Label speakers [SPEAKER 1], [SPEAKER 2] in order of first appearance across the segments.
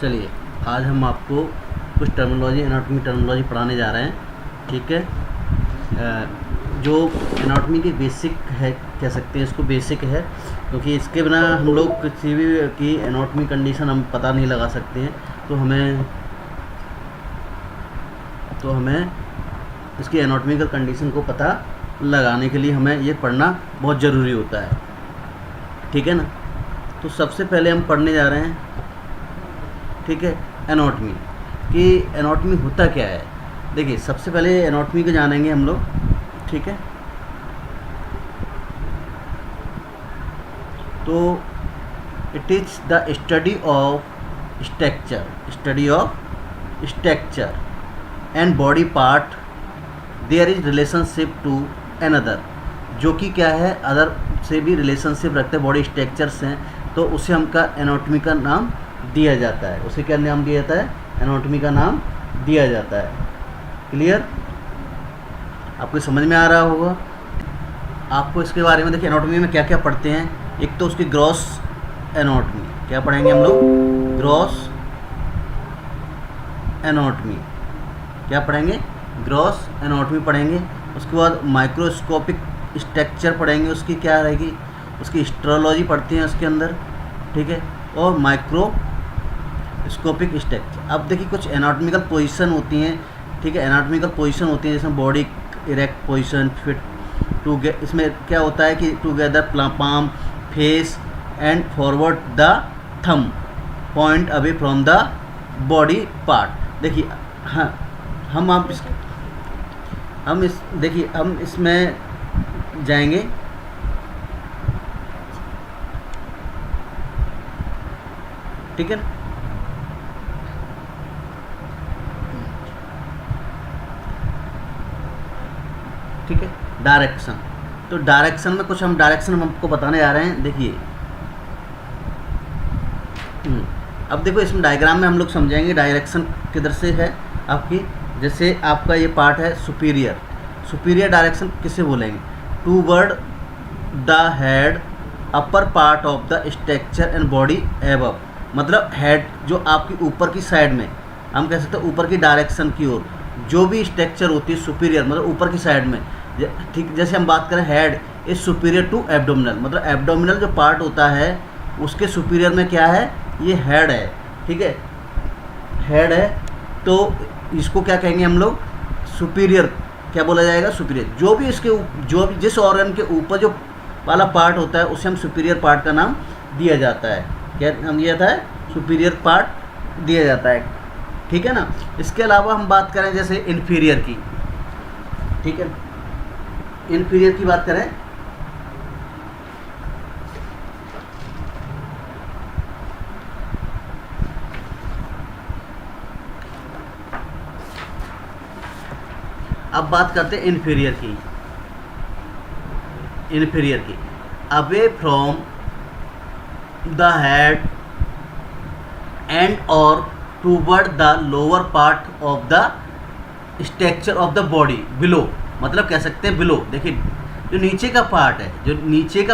[SPEAKER 1] चलिए आज हम आपको कुछ टर्मिनोलॉजी एनाटॉमी टर्मिनोलॉजी पढ़ाने जा रहे हैं। ठीक है, जो एनाटॉमी की बेसिक है, कह सकते हैं इसको बेसिक है, क्योंकि इसके बिना हम लोग किसी भी की एनाटॉमी कंडीशन हम पता नहीं लगा सकते हैं। तो हमें इसकी एनाटॉमिकल कंडीशन को पता लगाने के लिए हमें ये पढ़ना बहुत ज़रूरी होता है। ठीक है ना। तो सबसे पहले हम पढ़ने जा रहे हैं, ठीक है, एनाटॉमी कि एनाटॉमी होता क्या है। देखिए सबसे पहले एनाटॉमी को जानेंगे हम लोग। ठीक है, तो it is the study of structure and body part their is relationship to another, जो कि क्या है, अदर से भी रिलेशनशिप रखते हैं, बॉडी स्ट्रक्चर्स हैं, तो उसे हमका एनाटॉमी का नाम दिया जाता है। उसे क्या नाम दिया जाता है? एनाटॉमी का नाम दिया जाता है। क्लियर? आपको समझ में आ रहा होगा। आपको इसके बारे में देखिए एनाटॉमी में क्या क्या पढ़ते हैं। एक तो उसकी ग्रॉस एनाटॉमी, क्या पढ़ेंगे हम लोग? Gross anatomy. क्या पढ़ेंगे? ग्रॉस एनाटॉमी पढ़ेंगे। उसके बाद माइक्रोस्कोपिक स्ट्रक्चर पढ़ेंगे, उसकी क्या रहेगी, उसकी हिस्टोलॉजी पढ़ते हैं उसके अंदर। ठीक है, और माइक्रोस्कोपिक स्ट्रक्चर। अब देखिए कुछ एनाटॉमिकल पोजीशन होती हैं। ठीक है, एनाटॉमिकल पोजीशन होती हैं, जैसे body erect position, feet together, इसमें क्या होता है कि together palm face and forward the thumb point away from the body part. देखिए हाँ, हम इसमें जाएंगे। ठीक है, ठीक है। डायरेक्शन, तो डायरेक्शन में कुछ हम डायरेक्शन आपको बताने जा रहे हैं। देखिए अब देखो इसमें डायग्राम में हम लोग समझाएंगे डायरेक्शन किधर से है आपकी। जैसे आपका ये पार्ट है सुपीरियर डायरेक्शन किसे बोलेंगे? Toward the head upper part of the structure and body above, मतलब हेड जो आपकी ऊपर की साइड में, हम कह सकते हैं ऊपर की डायरेक्शन की ओर जो भी स्ट्रक्चर होती है सुपीरियर, मतलब ऊपर की साइड में। ठीक, जैसे हम बात करें head is superior to abdominal, मतलब एब्डोमिनल जो पार्ट होता है उसके सुपीरियर में क्या है? ये हेड है। ठीक है, हेड है, तो इसको क्या कहेंगे हम लोग? सुपीरियर। क्या बोला जाएगा? सुपीरियर। जो भी जिस ऑर्गन के ऊपर जो वाला पार्ट होता है उसे हम सुपीरियर पार्ट का नाम दिया जाता है। क्या नाम दिया जाता है? सुपीरियर पार्ट दिया जाता है। ठीक है ना। इसके अलावा हम बात करें जैसे इन्फीरियर की। ठीक है, इन्फीरियर की बात करें, अब बात करते हैं इन्फीरियर की। Away from the head end और toward the lower part of the structure of the body below, मतलब कह सकते हैं बिलो। देखिए जो नीचे का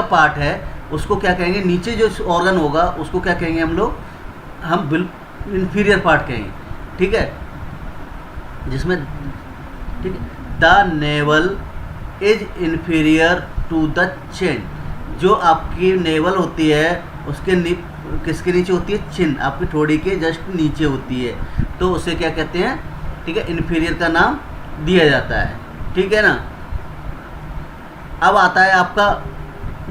[SPEAKER 1] पार्ट है उसको क्या कहेंगे? नीचे जो ऑर्गन होगा उसको क्या कहेंगे हम लोग? हम इन्फीरियर पार्ट कहेंगे। ठीक है, जिसमें, ठीक है, the navel is inferior to the chin, जो आपकी नेवल होती है उसके किसके नीचे होती है? चिन, आपकी ठोड़ी के जस्ट नीचे होती है, तो उसे क्या कहते हैं? ठीक है, इन्फीरियर का नाम दिया जाता है। ठीक है ना। अब आता है आपका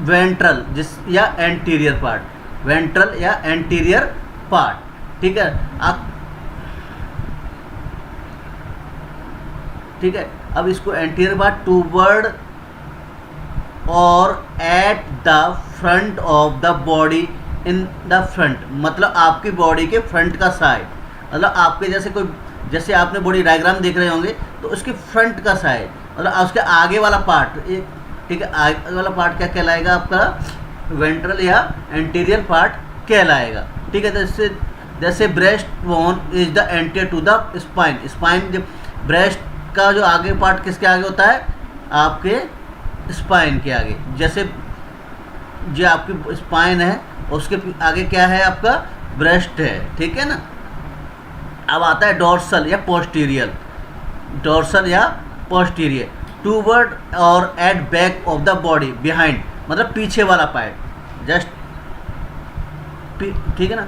[SPEAKER 1] वेंट्रल या एंटीरियर पार्ट। ठीक है, ठीक है, अब इसको एंटीरियर पार्ट टूवर्ड और at the front of the body in the front, मतलब आपकी बॉडी के फ्रंट का साइड, मतलब आपके जैसे आपने बॉडी डायग्राम देख रहे होंगे तो उसके फ्रंट का साइड, मतलब उसके आगे वाला पार्ट। ठीक है, आगे वाला पार्ट क्या कहलाएगा? आपका वेंट्रल या एंटीरियर पार्ट कहलाएगा। ठीक है, जैसे breast bone is the anterior to the spine, जब ब्रेस्ट का जो आगे पार्ट किसके आगे होता है? आपके स्पाइन के आगे। जैसे जो आपकी स्पाइन है उसके आगे क्या है? आपका ब्रेस्ट है। ठीक है ना। अब आता है डोर्सल या पोस्टीरियर, डोर्सल या पोस्टीरियर, टूवर्ड और at back of the body, behind मतलब पीछे वाला पार्ट, जस्ट ठीक है ना।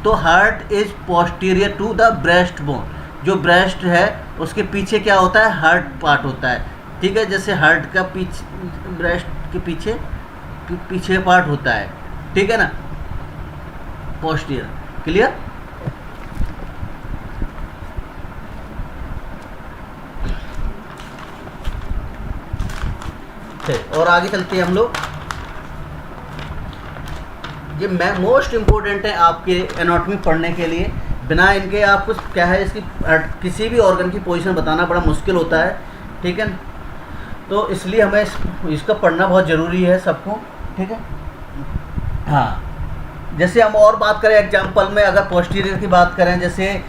[SPEAKER 1] तो heart is posterior to the breast bone, जो ब्रेस्ट है उसके पीछे क्या होता है, हार्ट पार्ट होता है, ठीक है। जैसे हार्ट का पीछे, ब्रेस्ट के पीछे पीछे पार्ट होता है, ठीक है ना, पोस्टीरियर, क्लियर। और आगे चलते हैं हम लोग। ये मोस्ट इम्पोर्टेंट है आपके एनाटॉमी पढ़ने के लिए, बिना इनके आपको क्या है इसकी किसी भी ऑर्गन की पोजीशन बताना बड़ा मुश्किल होता है, ठीक है। तो इसलिए हमें इसका पढ़ना बहुत ज़रूरी है सबको, ठीक है। हाँ, जैसे हम और बात करें एग्जांपल में, अगर पोस्टीरियर की बात करें, जैसे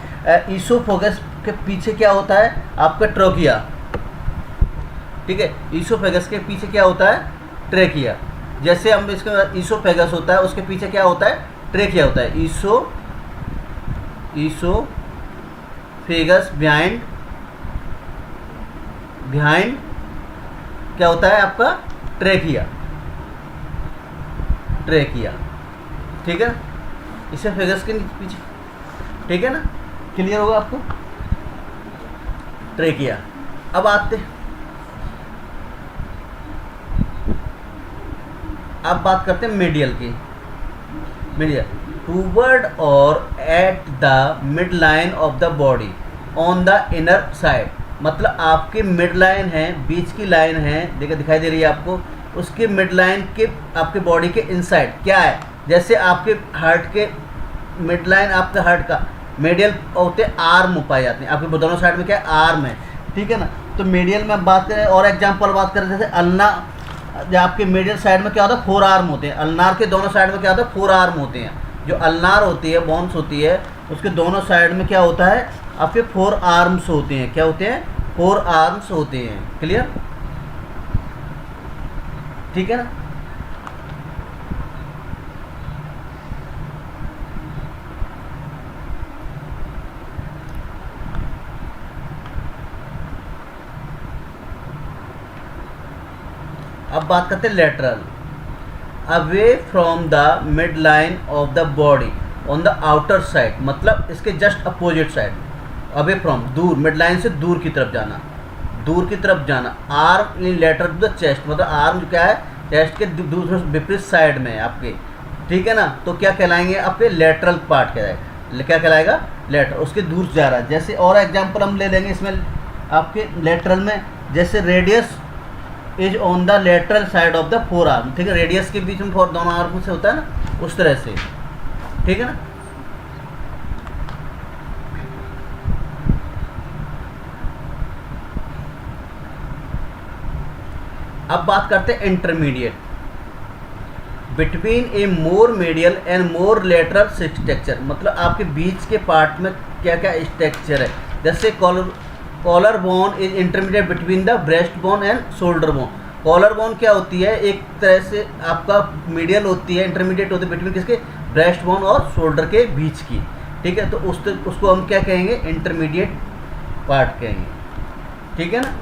[SPEAKER 1] ईसोफेगस के पीछे क्या होता है आपका, ट्रोकिया, ठीक है। ईसोफेगस के पीछे क्या होता है, ट्रेकिया। जैसे हम इसके ईसोफेगस होता है उसके पीछे क्या होता है, ट्रेकिया होता है। ईसोफेगस बिहाइंड क्या होता है आपका, ट्रेकिया, ठीक है। ईसोफेगस के पीछे, ठीक है ना, क्लियर होगा आपको, ट्रेकिया। अब बात करते हैं मीडियल की। मीडियल, टूवर्ड और at the mid line of the body on the inner side, मतलब आपके मिड लाइन है, बीच की लाइन है, देखिए दिखाई दे रही है आपको, उसके मिड लाइन के आपके बॉडी के इनसाइड क्या है। जैसे आपके हार्ट के मिड लाइन, आपके हार्ट का मीडियल होते आर्म पाए जाते हैं, आपके दोनों साइड में क्या है, आर्म है, ठीक है ना। तो मीडियल में बात करें और एग्जाम्पल बात करें, जैसे अल्ना, जो आपके मीडियल साइड में क्या होता है, फोर आर्म होते हैं। अल्नार के दोनों साइड में क्या होता है, फोर आर्म होते हैं। जो अल्नार होती है, बोन्स होती है, उसके दोनों साइड में क्या होता है, आपके फोर आर्म्स होते हैं। क्या होते हैं, फोर आर्म्स होते हैं, क्लियर, ठीक है ना। अब बात करते हैं lateral, away from the mid line of the body on the outer side, मतलब इसके just opposite side, away from दूर, मिड लाइन से दूर की तरफ जाना, दूर की तरफ जाना। Arm in lateral to the chest, मतलब आर्म जो क्या है, चेस्ट के दूसरे विपरीत साइड में है आपके, ठीक है ना। तो क्या कहलाएंगे आपके, लेटरल पार्ट कहलाएगा, क्या कहलाएगा, लेटर, उसके दूर जा रहा है। जैसे और एग्जांपल हम ले लेंगे इसमें आपके लेटरल में, जैसे radius is on the lateral side of the four arm, ठीक है, रेडियस के बीच में दोनों आर्म से होता है ना, उस तरह से, ठीक है ना। अब बात करते हैं intermediate, between A more medial and more lateral structure, मतलब आपके बीच के पार्ट में क्या क्या स्ट्रक्चर है। जैसे collar bone is intermediate between the breast bone and shoulder bone. Collar bone क्या होती है, एक तरह से आपका मीडियल होती है, इंटरमीडिएट होती है बिटवीन किसके, ब्रेस्ट बोन और शोल्डर के बीच की, ठीक है। तो उसको हम क्या कहेंगे, इंटरमीडिएट पार्ट कहेंगे, ठीक है ना।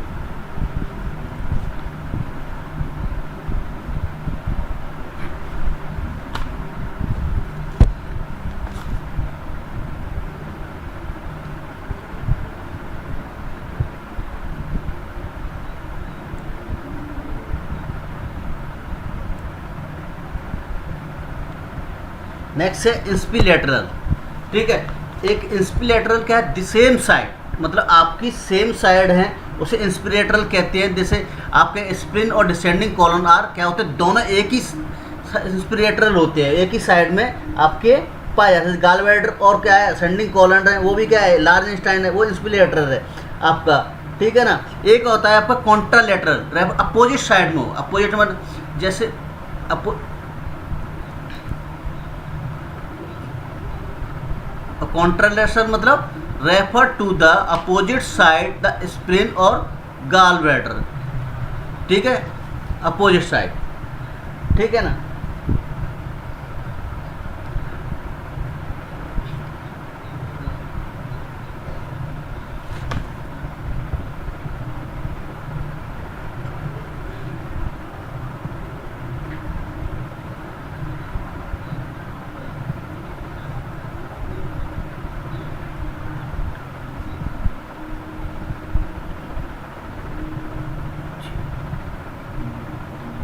[SPEAKER 1] नेक्स्ट है इंस्पिलेटरल, ठीक है। एक इंस्पिलेटरल क्या है, सेम साइड, मतलब आपकी सेम साइड है, उसे इंस्पिलेटरल कहते हैं। जैसे आपके स्प्लिन और डिसेंडिंग कॉलन आर क्या होते हैं, दोनों एक ही इंस्पिलेटरल होते हैं, एक ही साइड में आपके पाए जाते हैं। गालवेडर और क्या है, असेंडिंग कॉलन है, वो भी क्या है, लार्ज इंस्टाइन है, वो इंस्पिलेटरल है आपका, ठीक है ना। एक होता है आपका कॉन्ट्रालेटरल, अपोजिट साइड में हो, अपोजिट में, जैसे कॉन्ट्रालेटरल मतलब refer to the opposite side the spleen और गाल ब्लैडर, ठीक है, अपोजिट साइड, ठीक है ना।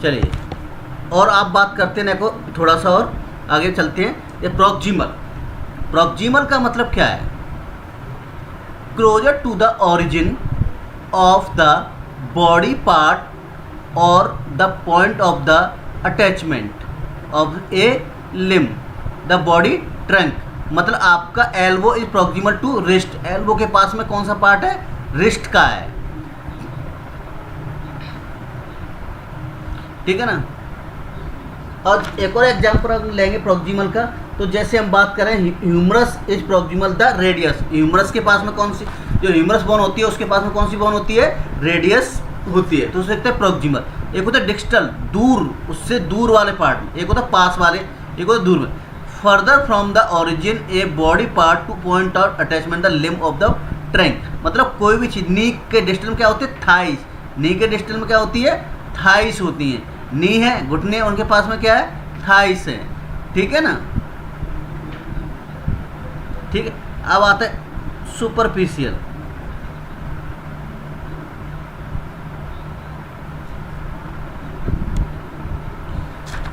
[SPEAKER 1] चलिए और आप बात करते हैं, देखो थोड़ा सा और आगे चलते हैं। ये प्रॉक्सिमल, प्रॉक्सिमल का मतलब क्या है? Closer to the origin of the body part और the point of the attachment of a limb the body trunk. मतलब आपका elbow is proximal to wrist. Elbow के पास में कौन सा पार्ट है? रिस्ट का है, ठीक है ना। और एक और एग्जांपल लेंगे प्रॉक्सिमल का, तो जैसे हम बात करें humerus is proximal the radius. Humerus के पास में कौन सी, जो ह्यूमरस बोन होती है उसके पास में कौन सी बोन होती है? रेडियस होती है, तो उसे कहते हैं प्रॉक्सिमल। एक होता है डिस्टल, दूर, उससे दूर वाले पार्ट में, एक होता है पास वाले, एक होता है दूर में। Further from the origin a body part two point out attachment the limb of the trunk. मतलब कोई भी चीज, नी के डिस्टल में क्या होती है? थाइस। नी के डिस्टल में क्या होती है? थाइस होती है। नी है घुटने, उनके पास में क्या है? थाइस है, ठीक है ना। ठीक है, अब आता है सुपरफिशियल।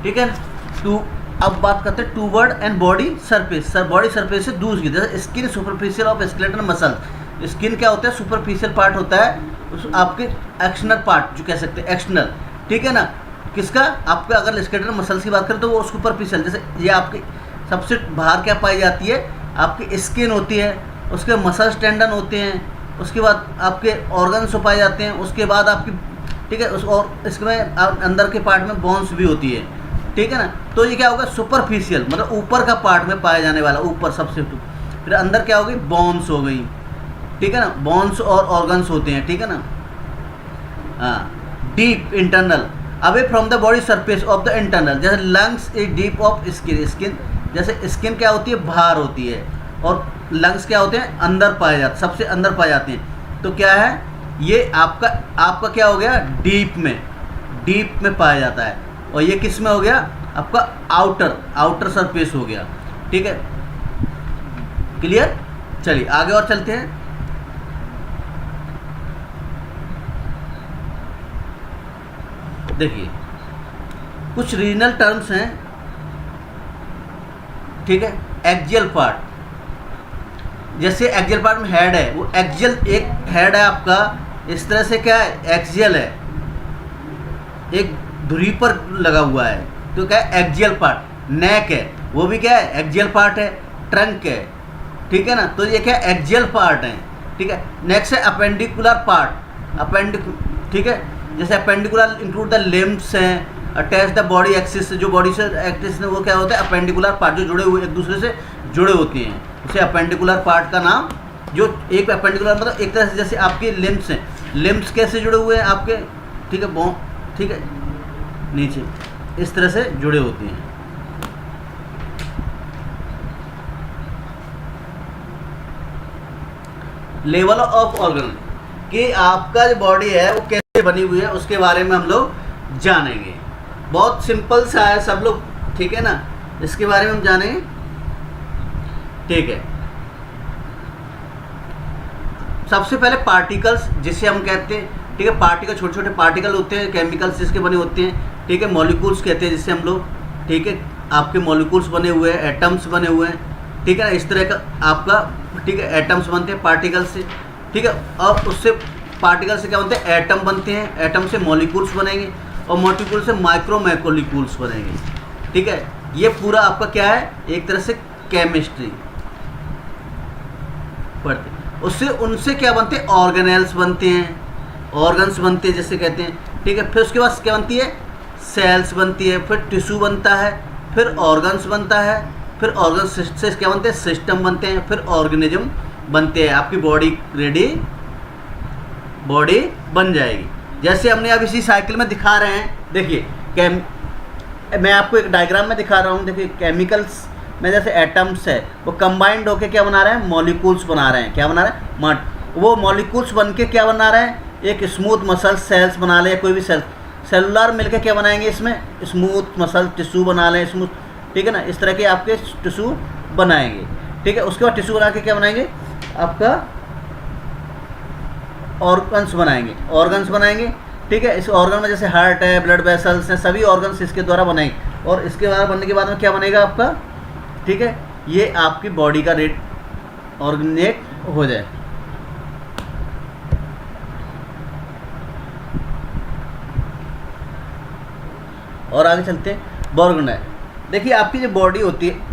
[SPEAKER 1] ठीक है, टू अब बात करते हैं toward and body surface. Body surface से दूर की, जैसे skin superficial of skeletal muscle. Skin क्या होता है? सुपरफिशियल पार्ट होता है, उस आपके एक्सटर्नल पार्ट जो कह सकते हैं, एक्सटर्नल, ठीक है ना। किसका? आपका अगर स्केलेटल मसल्स की बात करें तो वो सुपरफिशियल, जैसे ये आपकी सबसे बाहर क्या पाई जाती है? आपकी स्किन होती है, उसके मसल्स टेंडन होते हैं, उसके बाद आपके ऑर्गन्स पाए जाते हैं, उसके बाद आपकी, ठीक है, उस और इसमें अंदर के पार्ट में बोन्स भी होती है, ठीक है ना। तो ये क्या होगा? सुपरफिशियल, मतलब ऊपर का पार्ट में पाया जाने वाला, ऊपर सबसे। फिर अंदर क्या हो गई? बोन्स हो गई, ठीक है ना। बोन्स और ऑर्गन्स होते हैं, ठीक है ना। हाँ, deep internal away from the body surface of the internal, जैसे lungs is deep of skin. Skin जैसे स्किन क्या होती है? बाहर होती है, और लंग्स क्या होते हैं? अंदर पाए जाते, सबसे अंदर पाए जाते हैं। तो क्या है ये? आपका क्या हो गया? डीप में पाया जाता है। और ये किस में हो गया? आपका आउटर सरफेस हो गया, ठीक है। क्लियर? चलिए आगे और चलते हैं। देखिए कुछ रीजनल टर्म्स हैं, ठीक है। एक्सियल पार्ट, जैसे एक्सियल पार्ट में हेड है, वो एक्सियल एक हेड है आपका, इस तरह से क्या है? एक्सियल है, एक धुरी पर लगा हुआ है, तो क्या है? Axial part. नेक है, वो भी क्या है? एक्सियल पार्ट है। ट्रंक है, ठीक है ना। तो ये क्या है? एक्सियल पार्ट है, ठीक है। नेक्स्ट है अपेंडिकुलर पार्ट, ठीक है। जैसे अपेंडिकुलर इंक्लूड द लिम्ब्स हैं, अटैच द बॉडी एक्सिस, जो बॉडी से एक्सिस है वो क्या होता है? अपेंडिकुलर पार्ट, जो जुड़े हुए एक दूसरे से जुड़े होते हैं, उसे अपेंडिकुलर पार्ट का नाम। जो एक अपेंडिकुलर मतलब एक तरह से जैसे आपके लिम्ब्स हैं, लिम्ब्स कैसे जुड़े हुए हैं आपके? ठीक है, ठीक है, नीचे इस तरह से जुड़े होते हैं। लेवल ऑफ ऑर्गन, कि आपका जो बॉडी है वो कैसे बनी हुई है उसके बारे में हम लोग जानेंगे। बहुत सिंपल सा है सब लोग, ठीक है ना, इसके बारे में हम जानेंगे, ठीक है। सबसे पहले पार्टिकल्स, जिसे हम कहते हैं, ठीक है, पार्टिकल छोटे छोटे पार्टिकल होते हैं, केमिकल्स जिसके बने होते हैं, ठीक है। मॉलिक्यूल्स कहते हैं जिससे हम लोग, ठीक है, आपके मॉलिक्यूल्स बने हुए हैं, एटम्स बने हुए हैं, ठीक है। इस तरह का आपका, ठीक है, एटम्स बनते हैं पार्टिकल से, ठीक है। और उससे पार्टिकल से क्या बनते हैं? एटम बनते हैं, एटम से मॉलिक्यूल्स बनेंगे, और मॉलिक्यूल से माइक्रोमोलिक्यूल्स बनेंगे, ठीक है। ये पूरा आपका क्या है? एक तरह से केमिस्ट्री पढ़ते हैं। उससे उनसे क्या बनते हैं? ऑर्गेनेल्स बनते हैं, ऑर्गन्स बनते हैं जिसे कहते हैं, ठीक है। फिर उसके बाद क्या बनती है? सेल्स बनती है, फिर टिश्यू बनता है, फिर ऑर्गन्स बनता है, फिर ऑर्गन्स से क्या बनते हैं? सिस्टम बनते हैं, फिर ऑर्गेनिज्म बनते हैं। आपकी बॉडी बन जाएगी। जैसे हमने अब इसी साइकिल में दिखा रहे हैं, देखिए मैं आपको एक डायग्राम में दिखा रहा हूँ। देखिए केमिकल्स में जैसे एटम्स है, वो कंबाइंड होकर क्या बना रहे हैं? मॉलिक्यूल्स बना रहे हैं। क्या बना रहे हैं? वो मॉलिक्यूल्स बन के क्या बना रहे हैं? एक स्मूथ मसल सेल्स बना ले, कोई भी सेलुलर मिलकर क्या बनाएंगे? इसमें स्मूथ मसल टिश्यू बना लें, स्मूथ, ठीक है ना। इस तरह के आपके टिश्यू बनाएंगे, ठीक है। उसके बाद टिश्यू बना के क्या बनाएंगे? आपका ऑर्गन्स बनाएंगे, ठीक है। इस ऑर्गन में जैसे हार्ट है, ब्लड वेसल्स हैं, सभी ऑर्गन्स इसके द्वारा बनेंगे और इसके द्वारा बनने के बाद में क्या बनेगा आपका, ठीक है, ये आपकी बॉडी का रेट ऑर्गेनेट हो जाए। और आगे चलते हैं बॉर्गन है। देखिए आपकी जो बॉडी होती है,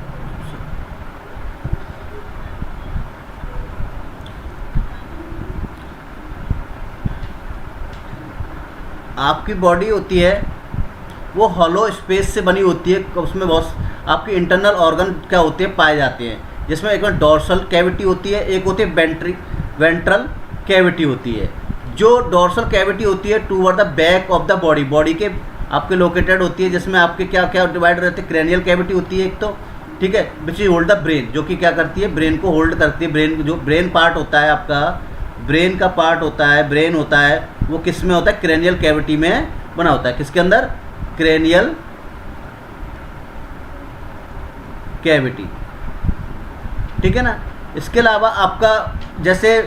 [SPEAKER 1] आपकी बॉडी होती है वो हॉलो स्पेस से बनी होती है। उसमें बहुत आपके इंटरनल ऑर्गन क्या होते हैं पाए जाते हैं, जिसमें एक में डॉर्सल कैविटी होती है, एक होती है वेंट्रल कैविटी होती है। जो डॉर्सल कैविटी होती है toward the back of the body, body के आपके लोकेटेड होती है, जिसमें आपके क्या क्या डिवाइड रहते हैं। क्रेनियल कैविटी होती है एक तो, ठीक है, which is hold the brain, जो कि क्या करती है, ब्रेन को होल्ड करती है। ब्रेन जो ब्रेन पार्ट होता है आपका, ब्रेन का पार्ट होता है, ब्रेन होता है, वो किस में होता है, क्रेनियल कैविटी में बना होता है। किसके अंदर, क्रेनियल कैविटी, ठीक है ना। इसके अलावा आपका जैसे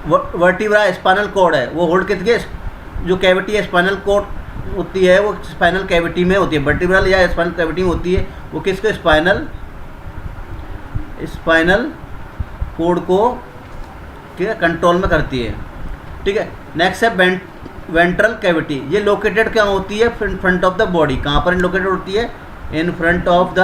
[SPEAKER 1] वर्टिब्रा स्पाइनल कॉर्ड है, वो होल्ड किसके, जो कैविटी है स्पाइनल कॉर्ड होती है वो स्पाइनल कैविटी में होती है। वर्टिब्रल या स्पाइनल कैविटी में होती है, वो किसको, स्पाइनल कॉर्ड को, ठीक है, कंट्रोल में करती है, ठीक है। नेक्स्ट है वेंट्रल कैविटी। ये लोकेटेड क्या होती है, फ्रंट ऑफ द बॉडी। कहाँ पर लोकेटेड होती है, in front of the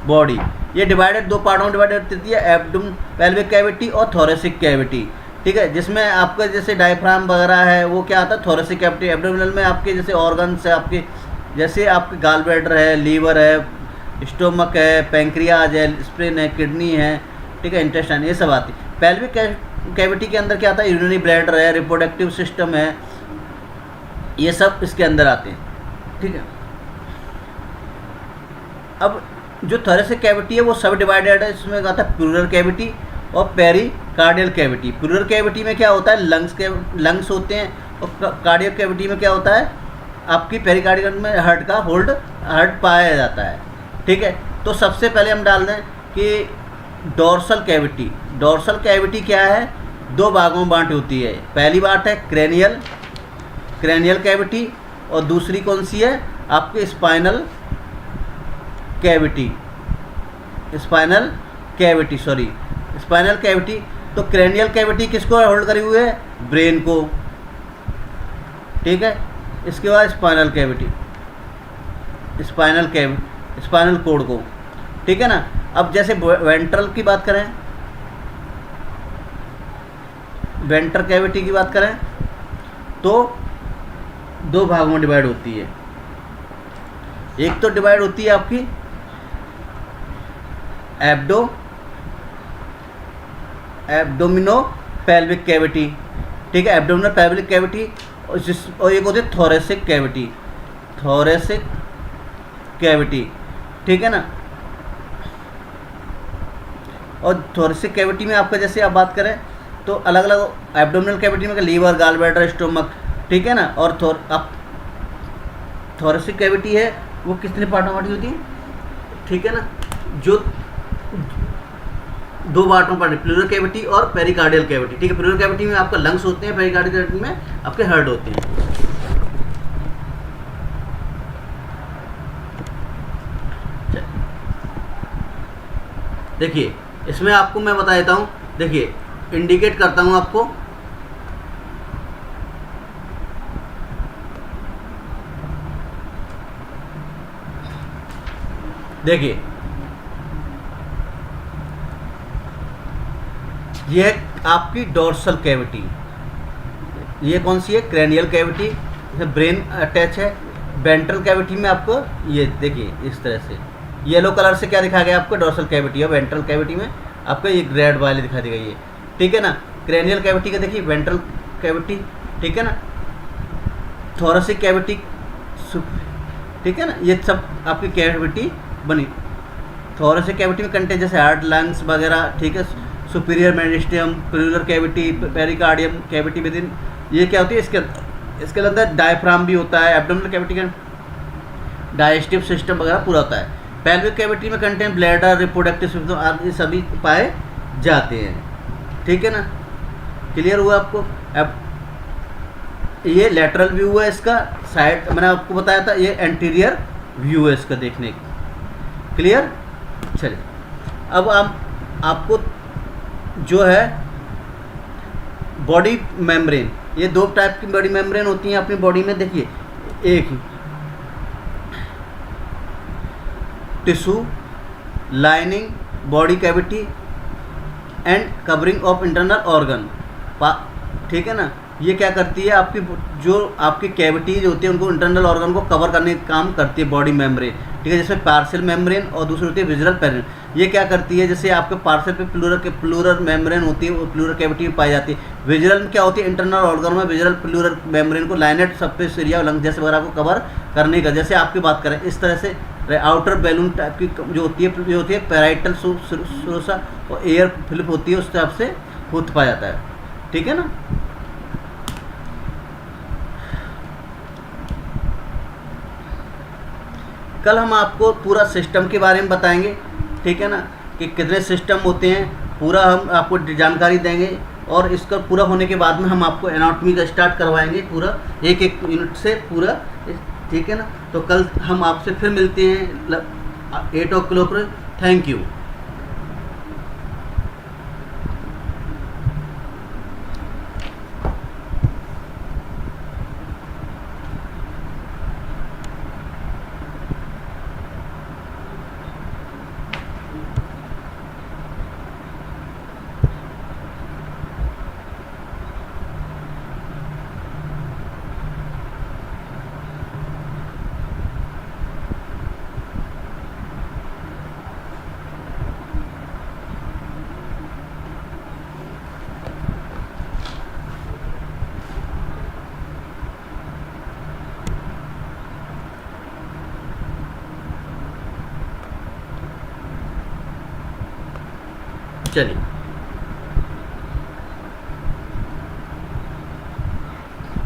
[SPEAKER 1] body. ये डिवाइडेड दो पार्टों में डिवाइडेड होती है, एब्डोम पेल्विक कैविटी और थोरेसिक कैविटी, ठीक है। जिसमें आपका जैसे डायफ्राम वगैरह है वो क्या आता है, थोरेसिक कैविटी। एब्डोमिनल में आपके जैसे ऑर्गन्स है आपके, जैसे आपके गाल ब्लैडर है, लीवर है, स्टोमक है, पैंक्रियाज है, स्प्लीन है, किडनी है, ठीक है, इंटेस्टाइन, ये सब आती है। पेल्विक कैविटी के अंदर क्या आता है, यूरिनरी ब्लैडर है, रिप्रोडक्टिव सिस्टम है, ये सब इसके अंदर आते हैं, ठीक है। अब जो थोरेसिक कैविटी है वो सब डिवाइडेड है। इसमें आता है प्लूरल कैविटी और पेरिकार्डियल कैविटी। प्लूरल कैविटी में क्या होता है, लंग्स होते हैं, और कार्डियल कैविटी में क्या होता है, आपकी पेरिकार्डियल में हार्ट पाया जाता है, ठीक है। तो सबसे पहले हम डाल दें कि डोर्सल कैविटी। डोर्सल कैविटी क्या है, दो भागों में बांटी होती है। पहली बात है क्रेनियल कैविटी, और दूसरी कौन सी है, आपके स्पाइनल कैविटी। तो क्रेनियल कैविटी किसको होल्ड करी हुई है, ब्रेन को, ठीक है। इसके बाद स्पाइनल कॉर्ड को, ठीक है ना। अब जैसे वेंट्रल की बात करें, वेंट्रल कैविटी की बात करें तो दो भागों में डिवाइड होती है। एक तो डिवाइड होती है आपकी एब्डोमिनो पेल्विक कैविटी, ठीक है, एब्डोमिनो पेल्विक कैविटी, और एक होती है थोरेसिक कैविटी, ठीक है ना। और थोरेसिक कैविटी में आपका जैसे आप बात करें तो अलग अलग, एब्डोमिनल कैविटी में लीवर, गाल ब्लैडर, स्टोमक, ठीक है ना। और थोरेसिक कैविटी है वो कितने पार्टों में होती है, ठीक है ना, जो दो पार्टों पर, प्लूरल कैविटी और पेरिकार्डियल कैविटी, ठीक है। प्लूरल कैविटी में आपका लंग्स होते हैं, पेरिकार्डियल कैविटी में आपके हार्ट होते हैं। देखिए इसमें आपको मैं बता देता हूँ, देखिए इंडिकेट करता हूँ आपको, देखिए ये है आपकी डोर्सल कैविटी। ये कौन सी है, क्रेनियल कैविटी, इसमें ब्रेन अटैच है। वेंट्रल कैविटी में आपको ये देखिए इस तरह से येलो कलर से क्या दिखाया गया आपको, डोर्सल कैविटी है। वेंट्रल कैविटी में आपको ये रेड वाली दिखाई दी गई है, ठीक है ना। क्रेनियल कैविटी का देखिए वेंट्रल कैविटी, ठीक है ना। थोरेसिक कैविटी, ठीक है ना, ये सब आपकी कैविटी बनी। थोरेसिक कैविटी में कंटेंट जैसे हार्ट, लंग्स वगैरह, ठीक है। Superior mediastinum, pleural cavity, pericardium cavity within, ये क्या होती है, इसके अंदर डायफ्राम भी होता है। एब्डोमिनल कैविटी का डाइजेस्टिव सिस्टम वगैरह पूरा होता है। पेल्विक कैविटी में कंटेंट ब्लैडर, रिप्रोडक्टिव सिस्टम आदि सभी पाए जाते हैं, ठीक है ना। क्लियर हुआ आपको। अब ये लेटरल व्यू है इसका, साइड मैंने आपको बताया था, ये एंटीरियर व्यू है इसका देखने की। क्लियर? चलिए अब आपको जो है बॉडी मेम्ब्रेन, ये दो टाइप की बॉडी मेम्ब्रेन होती हैं अपनी बॉडी में। देखिए, एक tissue lining body cavity and covering of internal organ, ठीक है ना। ये क्या करती है, आपकी जो आपकी कैविटीज होती है उनको, इंटरनल ऑर्गन को कवर करने का काम करती है बॉडी मेम्ब्रेन, ठीक है। जैसे पार्शियल मेम्ब्रेन और दूसरी होती है विजुअल पेरिन। ये क्या करती है, जैसे आपके पार्शियल पे प्लूरल मेम्ब्रेन होती है, वो प्लूरल कैविटी में पाई जाती है। विजुअल में क्या होती है, इंटरनल ऑर्गन में विजुअल प्लूरल मेम्ब्रेन को लाइनेट सरफेस एरिया लंग जैसे वगैरह को कवर करने का, जैसे आपकी बात करें इस तरह से आउटर बैलून टाइप की जो होती है पैराइटल सोसा और एयर फिलिप होती है, उस टाइप से होत पाया जाता है, ठीक है ना। कल हम आपको पूरा सिस्टम के बारे में बताएंगे, ठीक है ना, कि कितने सिस्टम होते हैं, पूरा हम आपको जानकारी देंगे। और इसका पूरा होने के बाद में हम आपको एनाटॉमी का स्टार्ट करवाएंगे पूरा, एक एक यूनिट से पूरा, ठीक है ना। तो कल हम आपसे फिर मिलते हैं 8 o'clock। Thank you. चलिए।